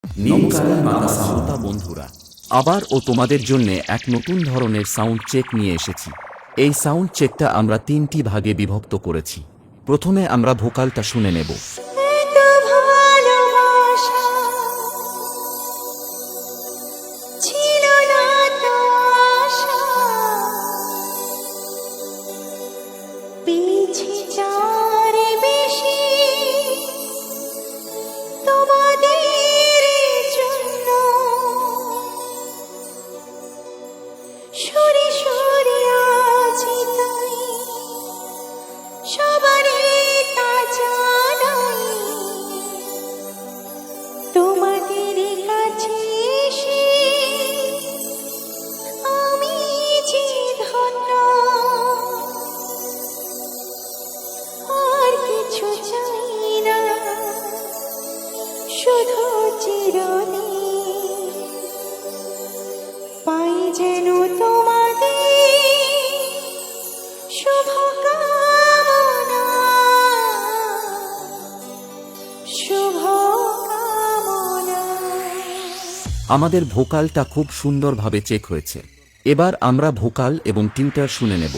নমস্কার মাতা শ্রোতা বন্ধুরা, আবার তোমাদের জন্য এক নতুন ধরনের সাউন্ড চেক নিয়ে এসেছি। এই সাউন্ড চেকটা আমরা তিনটি ভাগে বিভক্ত করেছি। প্রথমে আমরা ভোকালটা শুনে নেব। আমাদের ভোকালটা খুব সুন্দরভাবে চেক হয়েছে। এবার আমরা ভোকাল এবং টিউটার শুনে নেব।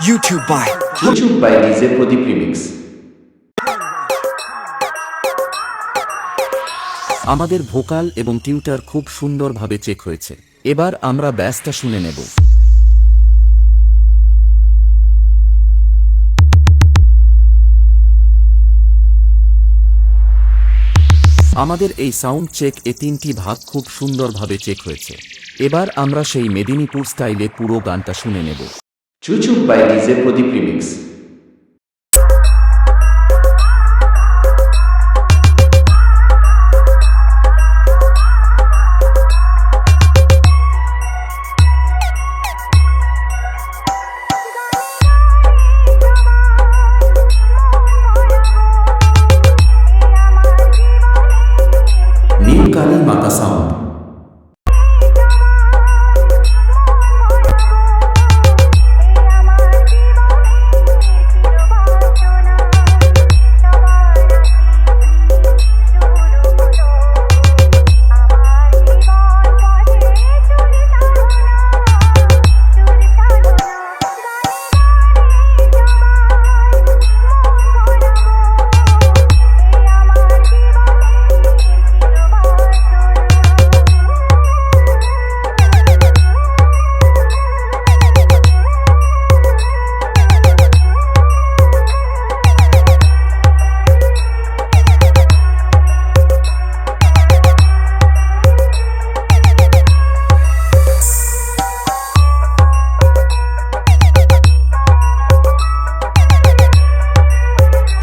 YouTube by DJ Pradeep Remix। আমাদের ভোকাল এবং টিউটার খুব সুন্দরভাবে চেক হয়েছে। এবার আমরা ব্যাসটা শুনে নেব। আমাদের এই সাউন্ড চেক তিনটি ভাগ খুব সুন্দরভাবে চেক হয়েছে। এবার আমরা সেই মেদিনীপুর স্টাইলে পুরো গানটা শুনে নেব। Chuchup by DJ Pradeep Remix। নীলকালী মাতা sound.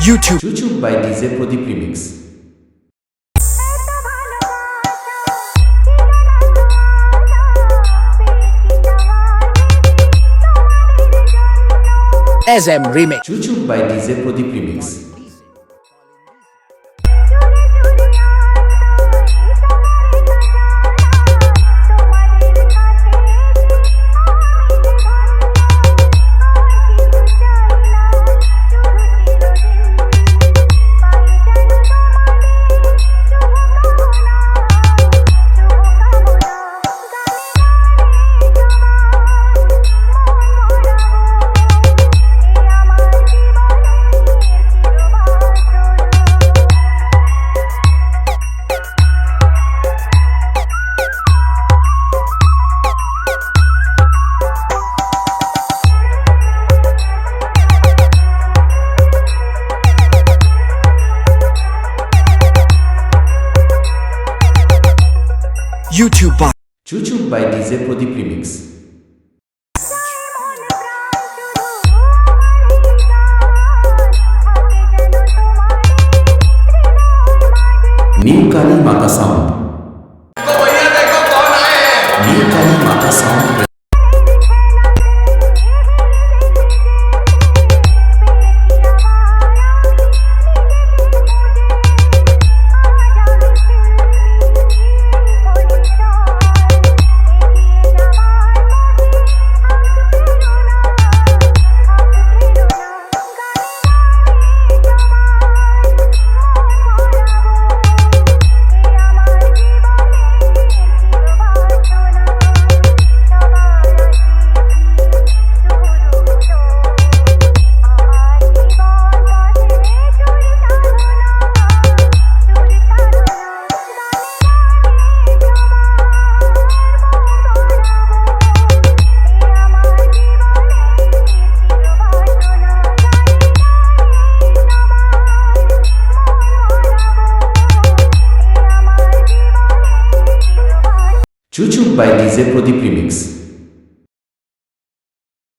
YouTube Chuchup by DJ Pradeep Remix। SM Remix Chuchup by DJ Pradeep Remix। YouTube by Chuchup by DJ Pradeep Remix। नीलकाली माता साउंड। नीलकाली माता sound. Chuchuk by DJ Pradeep Remix.